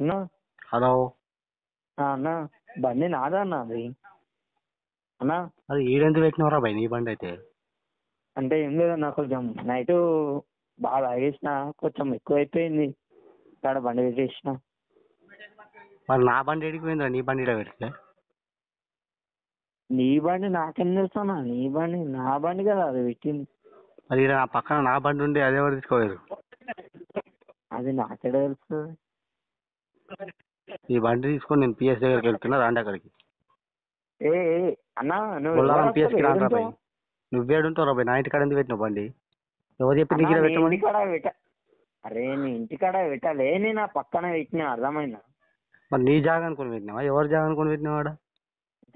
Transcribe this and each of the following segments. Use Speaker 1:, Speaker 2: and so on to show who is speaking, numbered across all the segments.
Speaker 1: అన్నా
Speaker 2: హలో.
Speaker 1: అన్నా బండి నాదా అన్న అది అన్నా.
Speaker 2: అది ఈడెందుకు పెట్టినవరా భయ్ నీ బండి అయితే?
Speaker 1: అంటే ఏం లేదన్నా, కొంచెం నైట్ బాగా తాగేసిన, కొంచెం ఎక్కువ అయిపోయింది, ఇక్కడ బండి పెట్టేసిన.
Speaker 2: మరి నా బండి ఎడికి పోయిందిరా? నీ బండి ఈడ పెడితే
Speaker 1: నీ బండి నాకేం తెలుస్తానా? నీ బండి నా బండి కదా అది పెట్టింది.
Speaker 2: మరి ఈడ నా పక్కన నా బండి ఉండి అదే ఎవరు తీసుకోలేదు?
Speaker 1: అది నాకెడ తెలుసు?
Speaker 2: ఈ బండి తీసుకొని నేను పిఎస్ దగ్గరికి వెళ్తున్నా, రాండి అక్కడికి.
Speaker 1: ఏ ఏ, అన్నా నువ్వు
Speaker 2: బొల్లారం
Speaker 1: ఎవరు
Speaker 2: పిఎస్కి రాను రా
Speaker 1: ఏడుంటావు?
Speaker 2: భయ్. నువ్వేడుంటావు రా భయ్? నా ఇంటికాడ ఎందుకు పెట్టినావు బండి? ఎవరు చెప్పి
Speaker 1: అన్నా
Speaker 2: నీకు ఈడ
Speaker 1: నీ
Speaker 2: పెట్టమని?
Speaker 1: ఇంటికాడ పెట్ట అరే నీ ఇంటికాడ పెట్టాలే, నేను నా పక్కన పెట్టిన, అర్థమైందా?
Speaker 2: మరి నీ జాగా అనుకుని పెట్టినావా? ఎవరు జాగా అనుకుని పెట్టినావాడ?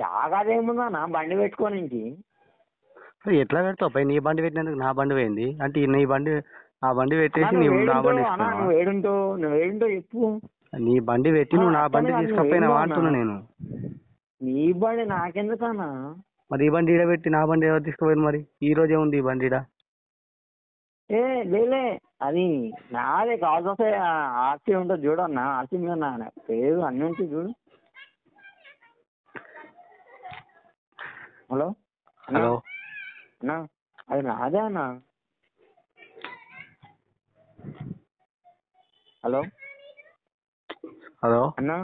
Speaker 1: జాగాదేముందా నా బండి పెట్టుకోనికి?
Speaker 2: ఎట్లా పెడతావు భయ్? నీ బండి పెట్టినందుకు నా బండి పోయింది అంటే నీ బండి ఆ బండి
Speaker 1: అన్నా
Speaker 2: పెట్టేసి
Speaker 1: నువ్వు
Speaker 2: నువ్వు నా బండి
Speaker 1: ఏడుంటావు? అన్నా
Speaker 2: తీసుకున్నావా?
Speaker 1: నువ్వు ఏడుంటావు చెప్పు.
Speaker 2: నీ బండి పెట్టి నువ్వు నా
Speaker 1: అట్లనే
Speaker 2: బండి
Speaker 1: కాదు, నువ్వేందో
Speaker 2: తీసుకపోయినావా
Speaker 1: అన్నా.
Speaker 2: అంటున్నా నేను.
Speaker 1: నీ బండి నాకెందుకన్నా?
Speaker 2: మరి ఈ బండి ఈడ పెట్టి నా బండి ఎవరు తీసుకుపోయారు? మరి ఈ రోజే ఉంది ఈ బండి ఈడ.
Speaker 1: ఏ లేలే, అది నాదే కావాల్సి ఆర్సీ ఉంటుంది చూడు అన్న, ఆర్సీ మీద నా పేరు అన్నీ ఉంటాయి చూడు. హలో అన్నా.
Speaker 2: హలో.
Speaker 1: అన్నా అది నాదే అన్నా. Hello
Speaker 2: hello.
Speaker 1: అన్నా.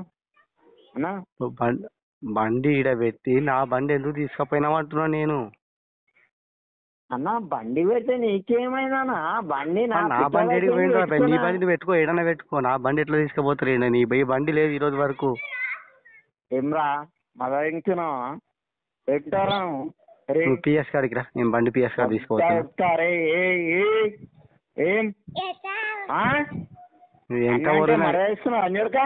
Speaker 1: అన్నా
Speaker 2: నువ్వు బండి ఈడ పెట్టి నా బండి ఎందుకు తీసుకుపోయినావు అంటున్నా నేను.
Speaker 1: అన్నా బండి పెడితే నీకేమైందన్నా? బండి నా
Speaker 2: నా బండి
Speaker 1: పిచ్చోళ్ళకి
Speaker 2: ఎడికి
Speaker 1: వెళ్ళి
Speaker 2: పోయింది? నీ
Speaker 1: పెట్టుకున్నా.
Speaker 2: బండి పెట్టుకో, ఏడన్నా పెట్టుకో. నా బండి ఎట్లా తీసుకుపోతారు? నీ బండి లేదు ఈ రోజు వరకు.
Speaker 1: ఏమ్రా మదరించున్నావా? పెట్టారా
Speaker 2: నువ్వు పిఎస్ కాడికి రా, నేను బండి పిఎస్ కాడ తీసుకుపోతున్నా.
Speaker 1: ఏం
Speaker 2: నువ్వు ఎంత
Speaker 1: అంటే
Speaker 2: ఊరినా
Speaker 1: మరేస్తున్నా అంజుడక?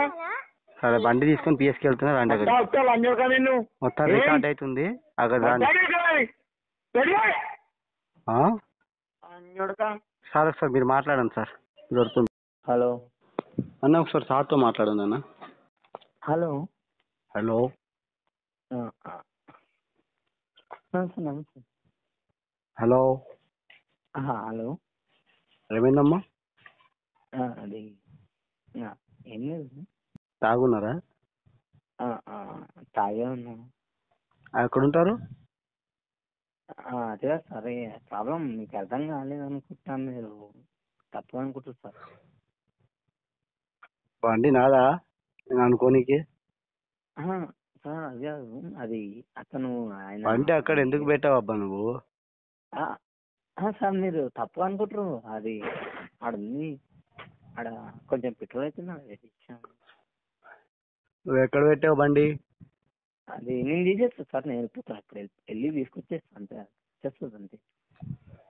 Speaker 2: సరే, బండి తీసుకొని పిఎస్కి వెళ్తున్నా, రండి అక్కడికి.
Speaker 1: అంజుడక నిన్ను
Speaker 2: మొత్తం రికార్డ్ అవుతుంది అక్కడ రండి.
Speaker 1: అంజుడక.
Speaker 2: సార్ ఒకసారి మీరు మాట్లాడండి సార్, దొరుకుతుంది.
Speaker 1: హలో
Speaker 2: అన్న ఒకసారి సార్తో మాట్లాడండి అన్న.
Speaker 1: Hello
Speaker 2: hello.
Speaker 1: నమస్తే నమస్తే.
Speaker 2: హలో.
Speaker 1: హలో
Speaker 2: ఏమైందమ్మా?
Speaker 1: అది ఏం లేదు,
Speaker 2: తాగున్నారా?
Speaker 1: తాగే ఉన్నాను.
Speaker 2: ఎక్కడుంటారు?
Speaker 1: అదే సరే, ప్రాబ్లం మీకు అర్థం కాలేదు అనుకుంటాను, మీరు తప్పు అనుకుంటారు సార్.
Speaker 2: బండి నాదా నేను అనుకోనికి?
Speaker 1: సార్ అది కాదు, అది అతను ఆయన
Speaker 2: బండి అక్కడ ఎందుకు పెట్టావు అబ్బా నువ్వు?
Speaker 1: సార్ మీరు తప్పు అనుకుంటారు, అది ఆడ ఉంది, ఆడ కొంచెం పెట్రోల్ అవుతుంది, అది ఇచ్చాను.
Speaker 2: నువ్వు ఎక్కడ పెట్టావు బండి?
Speaker 1: అది నేను తీసేస్తాను సార్, నేను వెళ్ళిపోతాను, ఇప్పుడు వెళ్ళి తీసుకొచ్చేస్తాను అంతే, చేస్తుంది అంతే.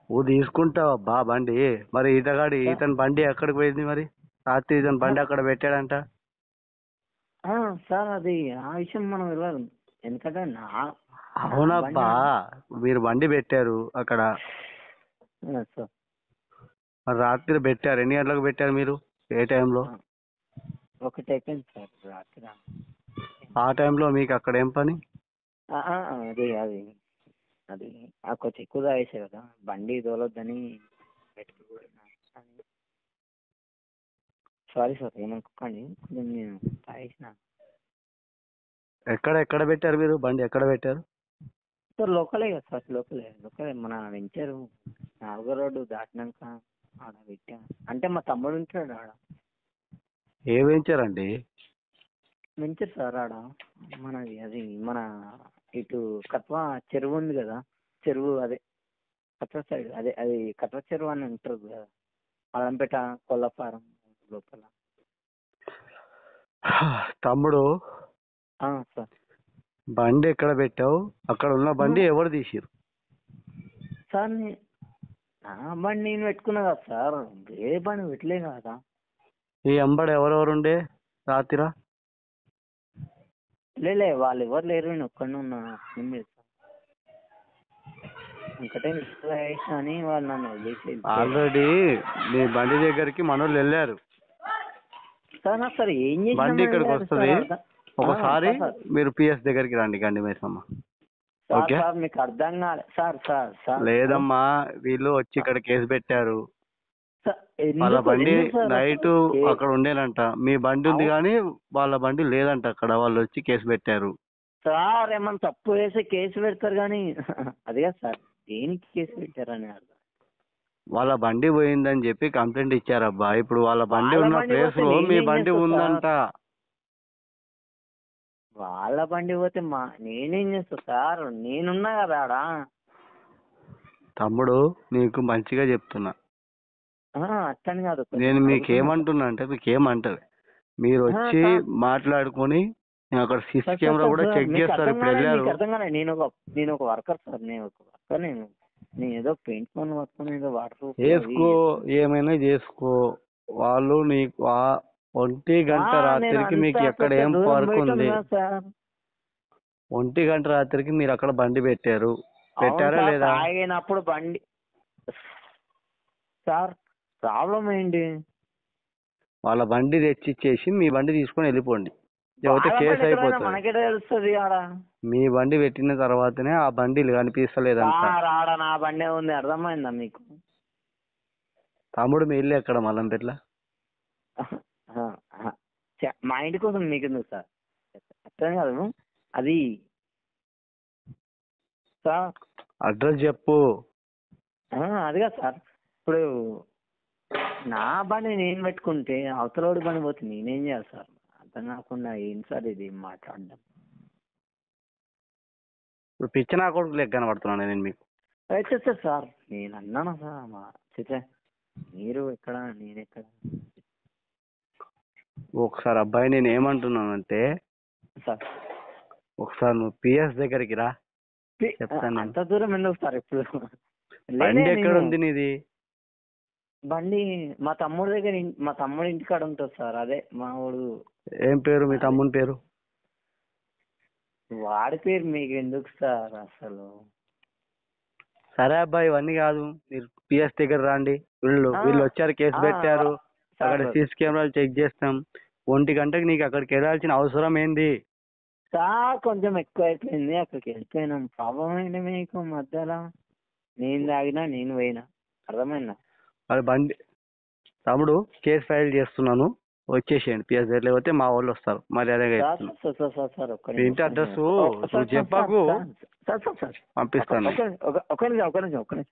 Speaker 2: నువ్వు తీసుకుంటావు అబ్బా బండి. మరి ఇతని బండి ఎక్కడికి పోయింది మరి? రాత్రి ఇతని బండి అక్కడ పెట్టాడంట.
Speaker 1: సార్ అది ఆ విషయం మనం వెళ్ళాలి, ఎందుకంటే
Speaker 2: అవునబ్బా, మీరు బండి పెట్టారు అక్కడ.
Speaker 1: సార్
Speaker 2: మరి రాత్రి పెట్టారు, ఎన్ని గంటలకు పెట్టారు మీరు? ఏ టైంలో?
Speaker 1: ఒకటి అయిపోయింది సార్ రాత్రి.
Speaker 2: ఆ టైంలో మీకు అక్కడ ఏం పని?
Speaker 1: అది అది అది కొంచెం ఎక్కువ తాగేసా కదా, బండి తోలొద్దని పెట్టుకోబోయినా. సారీ సార్, ఏమనుకోకండి, కొంచెం నేను తాగేసిన.
Speaker 2: ఎక్కడ పెట్టారు మీరు బండి? ఎక్కడ పెట్టారు
Speaker 1: సార్ లోకలే కదా సార్, లోకలే మన వెంచరు 4వ రోడ్డు దాటినాక ఆడ పెట్టా. అంటే మా తమ్ముడు ఉంటాడు ఆడ.
Speaker 2: ఏ వెంచర్ అండి?
Speaker 1: వెంచర్ సార్ ఆడ మనది, అది మన ఇటు కట్వా చెరువు ఉంది కదా, చెరువు అదే కట్వా సైడ్, అదే అది కట్వా చెరువు అని అంటారు కదా, అలంపేట కొల్లఫారం లోపల.
Speaker 2: తమ్ముడు,
Speaker 1: సార్
Speaker 2: బండి ఎక్కడ పెట్టావు? అక్కడ ఉన్న బండి ఎవరు తీసిరు?
Speaker 1: సార్ నా బండి నేను పెట్టుకున్నా కదా సార్, వేరే బండి పెట్టలే కదా.
Speaker 2: ఈ అంబడి ఎవరెవరు ఉండే రాత్రిరా?
Speaker 1: లే వాళ్ళు ఎవరు లేరు, నేను ఒక్కడే ఉన్నా. ఏం లేదు సార్, ఇంకటే వేసిన అని వాళ్ళు నన్ను వదిలేసి.
Speaker 2: ఆల్రెడీ మీ బండి దగ్గరికి మనోళ్ళు వెళ్ళారు
Speaker 1: సార్ ఏం చేసిన
Speaker 2: బండి ఇక్కడికి వస్తుంది. ఒకసారి మీరు పిఎస్ దగ్గరికి రండి, గండి మైసమ్మ. ఓకే
Speaker 1: సార్ మీకు అర్థం కాలే సార్.
Speaker 2: లేదమ్మా, వీళ్ళు వచ్చి ఇక్కడ కేసు పెట్టారు.
Speaker 1: సార్
Speaker 2: వాళ్ళ
Speaker 1: ఎందుకు
Speaker 2: బండి
Speaker 1: ఎందుకు సార్
Speaker 2: నైట్
Speaker 1: అసలు
Speaker 2: అక్కడ ఉండేనంట, మీ బండి ఉంది కానీ వాళ్ళ బండి లేదంట అక్కడ, వాళ్ళు వచ్చి కేసు పెట్టారు.
Speaker 1: సార్ ఏమన్నా తప్పు వేసి కేసు పెడతారు కానీ అదే సార్ దేనికి కేసు పెట్టారని అర్థం.
Speaker 2: వాళ్ళ బండి పోయిందని చెప్పి కంప్లైంట్ ఇచ్చారబ్బా. ఇప్పుడు వాళ్ళ బండి
Speaker 1: వాళ్ళ
Speaker 2: ఉన్న
Speaker 1: బండి
Speaker 2: ప్లేస్
Speaker 1: పోతే
Speaker 2: లో మీ
Speaker 1: నేనేం
Speaker 2: బండి
Speaker 1: చేస్తా
Speaker 2: ఉందంట.
Speaker 1: వాళ్ళ బండి పోతే నేనేం చేస్తా సార్, నేనున్నా కదా ఆడ.
Speaker 2: తమ్ముడు నీకు మంచిగా చెప్తున్నా,
Speaker 1: అట్టని కాదు
Speaker 2: నేను మీకేమంటున్నా అంటే, మీకేమంటారు మీరు వచ్చి మాట్లాడుకొని, నేను అక్కడ సీసీ కెమెరా కూడా చెక్ చేస్తారు. ఇప్పుడు వెళ్ళారు.
Speaker 1: అర్థం కానీ నేను ఒక వర్కర్ సార్, నేను ఒక వర్కర్. నేను ఏదో పెయింట్ పని పట్టుకుని ఏదో వాటర్
Speaker 2: చేసుకో, ఏమైనా చేసుకో. వాళ్ళు నీకు 1 గంట రాత్రికి మీకు ఎక్కడ ఏం వర్క్ ఉంది? 1 గంట రాత్రికి మీరు అక్కడ బండి పెట్టారా లేదా?
Speaker 1: తాగినప్పుడు బండి సార్, ప్రాబ్లం ఏంటి?
Speaker 2: వాళ్ళ బండి తెచ్చిచ్చేసి మీ బండి తీసుకొని వెళ్ళిపోండి, లేకపోతే కేసు అయిపోతుంది.
Speaker 1: మనకే తెలుస్తుంది ఆడ.
Speaker 2: మీ బండి పెట్టిన తర్వాతనే ఆ బండి కనిపిస్తలేదంట.
Speaker 1: ఆడ నా బండే ఉంది, అర్థమైందా మీకు?
Speaker 2: తమ్ముడు మీ ఇల్లు ఎక్కడ? మల్లంపేట్ల?
Speaker 1: మా ఇంటి కోసం మీకు ఎందుకు సార్, అర్థం కాదు అది సార్.
Speaker 2: అడ్రస్ చెప్పు.
Speaker 1: అది కాదు సార్, ఇప్పుడు నా బండి నేను పెట్టుకుంటే అవతలోడి బండి పోతే నేనేం చేయాలి సార్? అర్థం కాకుండా ఏం సార్ ఇది మాట్లాడడం?
Speaker 2: ఇప్పుడు పిచ్చి నా కొడుకు లెక్క కనబడుతున్నాను నేను మీకు.
Speaker 1: అయితే సార్ నేను అన్నాను సార్, చితే మీరు ఎక్కడ నేను ఎక్కడ?
Speaker 2: ఒకసారి అబ్బాయి నేను ఏమంటున్నానంటే
Speaker 1: సార్,
Speaker 2: ఒకసారి నువ్వు పిఎస్ దగ్గరికి రా, చెప్తాను.
Speaker 1: అంత దూరం ఎందుకు సార్? ఇప్పుడు
Speaker 2: బండి ఎక్కడ ఉంది నీది?
Speaker 1: బండి మా తమ్ముడి దగ్గర, మా తమ్ముడి ఇంటికాడ ఉంటుంది సార్. అదే మా వాడు.
Speaker 2: ఏం పేరు మీ తమ్ముని పేరు?
Speaker 1: వాడి పేరు మీకు ఎందుకు సార్ అసలు?
Speaker 2: సరే అబ్బాయి, ఇవన్నీ కాదు, మీరు పిఎస్ దగ్గర రండి. వీళ్ళు వచ్చారు, కేసు పెట్టారు, అక్కడ సీసీ కెమెరాలు చెక్ చేస్తాం. 1 గంటకి నీకు అక్కడికి వెళ్ళాల్సిన అవసరం ఏంది?
Speaker 1: సార్ కొంచెం ఎక్కువ అయిపోయింది, అక్కడికి వెళ్ళిపోయినాం. ప్రాబ్లం ఏంటి మీకు మధ్యలో? నేను తాగినా నేను పోయినా, అర్థమైందా?
Speaker 2: అది బండి. తమ్ముడు కేసు ఫైల్ చేస్తున్నాను, వచ్చేసేయండి పిఎస్ దగ్గర, లేకపోతే మా వాళ్ళు వస్తారు. మరి అదే ఇంటి అడ్రస్ చెప్పకు, పంపిస్తాను.
Speaker 1: ఒక్క నిమిషం